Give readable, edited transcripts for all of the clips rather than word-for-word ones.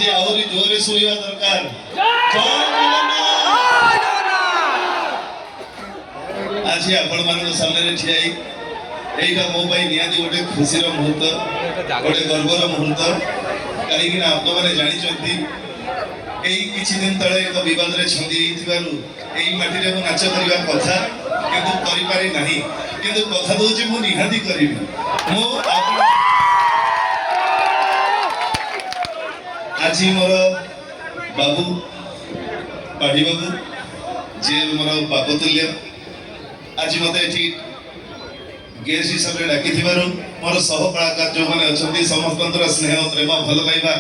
आज आहरी जोरे शोवा दरकार आज आपण मान सामने ठिया यहीटा मो निहाती गोटे खुशी मुहूर्त गोटे गर्वर मुहूर्त कहीं आप मैंने जानी किसी दिन तले एक बद छंदी माटी में नाच करने कथा किंतु करी ना किंतु कथा दूसरी मु निहाती करी आज मोर बाबू पाढ़ी बाबू जी मोर बाप तुल्य आज मत गेस्ट हिसाब से डाकी मोर सह कलाकार जो मैंने अच्छा समस्त स्नेह प्रेम भल पाइबा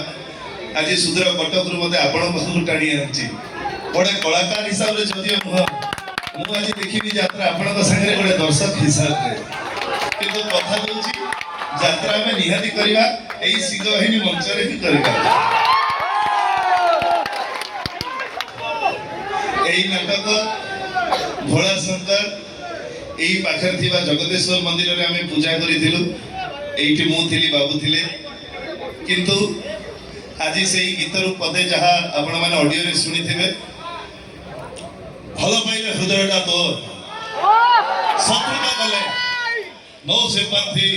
आज सुदूर कटक रु मत आपण टाणी आनी गोटे कलाकार हिसाब से जदि मुझे देखी यात्रा आपण सागर गोटे दर्शक हिसाब से किंतु कथा दूसरी यात्रा आम निहाती करवा यही सिंहवाहिनी मंच ही करवा यही नाटक भोला शंकर यही पाखे थी जगदेश्वर मंदिर में आम पूजा करूँ मुझे बाबू थे किंतु आज से गीत रू पदे जहाँ आपण मैंने ऑडियो रे सुनी थे भल पाइले हृदयटा तोर शत्रुता कले नो सिंपैथी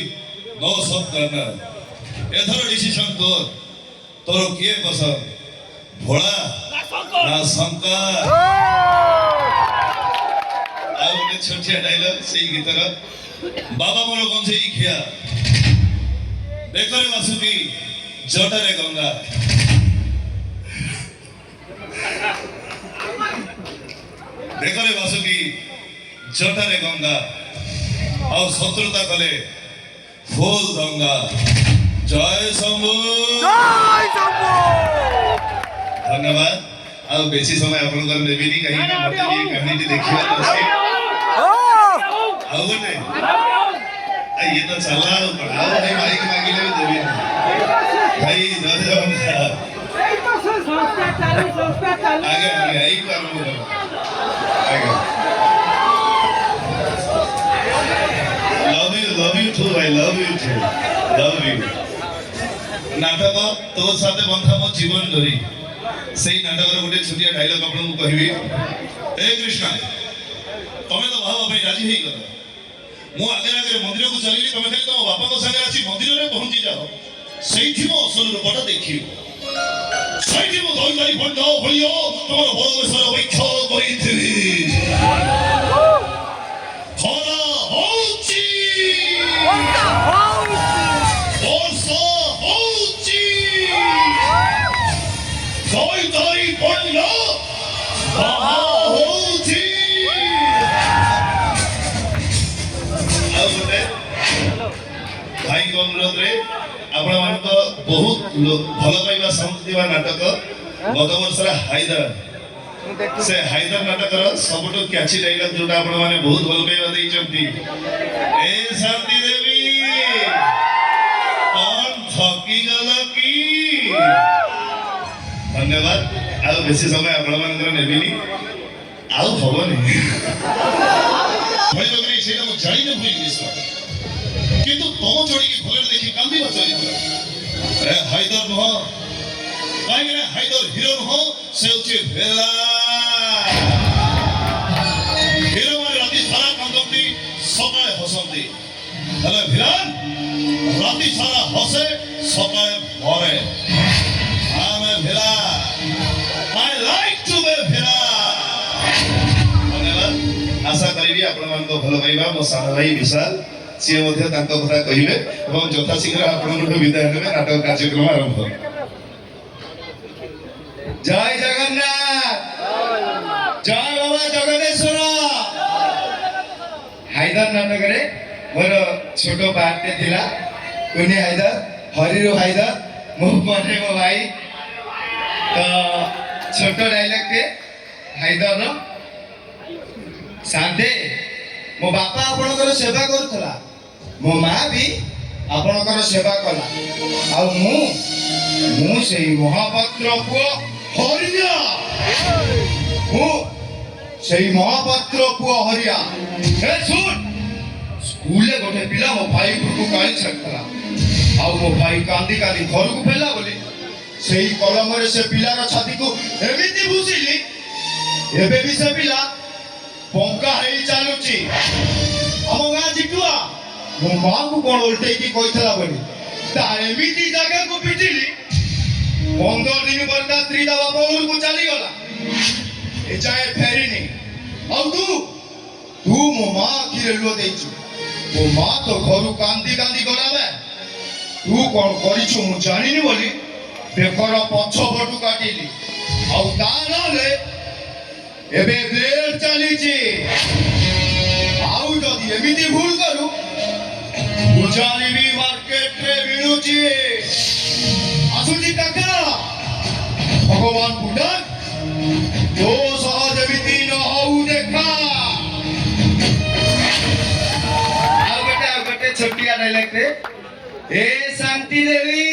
नो सत्कर्नर एथर डिसीजन तोर तोर किए पसंद भोला ना शंकर आ गोटे छोटिया डायलॉग से गीतर बाबा मोर कौन से खिया देखरे वासुकी जटरे गंगा देखरे वासुकी जटरे गंगा और शत्रुता कले फूल दंगा जय शंभु धन्यवाद आ बेसी समय अपन कर नेबिनी कहीं कि मत ये कहानी देखिबा अछि गोटे ये तो चला पड़ा भाई माइक मांगिले देबी भाई आगे आगे एक बार आगे love you too I love you too love you नाटक तो साथे बंधा मो जीवन धरी सेही नाटक गोटे छोटिया डायलॉग आपन को कहबी हे कृष्ण तमे तो भाव भाई राजी हेई गलो मु आगे आगे मंदिर को चली तमे खाली तो बापा को संगे आसी मंदिर रे पहुंची जाओ सेठी मो असल रूपटा देखियो सेठी मो दई दई बंडाओ भलियो तमर बड़वेश्वर वैख्या करिथिबी खरा होची वर्षा होची दई दई बंडा बाहा होची भाई अनुरोध रे आपण मान बहुत भल पाइबा समझा नाटक गत वर्ष हाइदर से हाइदर नाटक सबुठ क्याची डायलॉग जोटा आपण माने बहुत भल पाइबा देई चंती ए शांति देवी कौन थकी गल की धन्यवाद आ बेसी समय आपण मान नेबिनी आ हबनी भाई बगरी सेटा मु जाई न भूल निस किंतु तुम जोड़ी की भले देखी कांदी बचाई अरे हाइदर नो काई रे हाइदर हीरो नो से उची भेला हीरो माने राती सारा कांदती सकाळे हसंती अरे भिलान राती सारा हसे सकाळे भरे आमे भेला आई लाइक टू बे भेला धन्यवाद आशा करिबी आपण मान को भलो पाइबा मो सारा भाई विशाल सी कथा कहले यथाशीघ्र आपको विदाय ने नाटक कार्यक्रम आरंभ जय जगन्नाथ जय बाबा जगन्नेश्वर हाइदर नाटक रे मोर छोटो पार्टे थिला कुनी हाइदर हरिरो हाइदर मो मने मो भाई तो छोटो डायलॉग के हाइदर रो शांति मो बापा आपनकर सेवा करथला मो माँ भी आपनकर सेवा कला आ मु से महापात्र पुओ हरिया मु से महापात्र पुओ हरिया ए सुन स्कूल ले गोटे पिला मो भाई को गाड़ी छकला आ मो भाई कांदी कांदी घर को फेला बोली ସେଇ କଲମରେ ସେ ପିଲାର ଛାତିକୁ ଏମିତି ଭୁଷିଲି ଏବେ ବି ସେ ପିଲା ପଙ୍କା ହେଇ ଚାଲୁଛି। ଆମ ଗାଁ ଜିଟୁଆ ମୋ ମାଆକୁ କଣ ଓଲଟେଇକି କହିଥିଲା ବୋଲି ତା ଏମିତି ଜାଗାକୁ ପିଟିଲି 15 ଦିନ ପରେ ତା ସ୍ତ୍ରୀ ତା ବାପ ଘରକୁ ଚାଲିଗଲା। ଏଯାଏ ଫେରିନି। ଆଉ ତୁ ମୋ ମା ଆଖିରେ ଲୁହ ଦେଇଛୁ। ମୋ ମା ତ ଘରୁ କାନ୍ଦି କାନ୍ଦି ଗଲା ବେ। ତୁ କଣ କରିଛୁ ମୁଁ ଜାଣିନି ବୋଲି ବେକର ପଛ ପଟୁ କାଟିଲି। ଆଉ ତା ନହେଲେ ଏବେ ବ୍ଲେଡ୍ ଚାଲିଛି। ଆଉ ଯଦି ଏମିତି ଭୁଲ କରୁ ମୁଁ ଜାଣିବି ମାର୍କେଟରେ ମିଳୁଛି। ଆସୁଛି କାକା ଭଗବାନଙ୍କୁ ଡାକ ତୋ ସହ ଯେମିତି ନ ହଉ ଦେଖା। ଆଉ ଗୋଟେ ଛୋଟିଆ ଡାଇଲଗ୍ ରେ ଏ ଶାନ୍ତି ଦେବୀ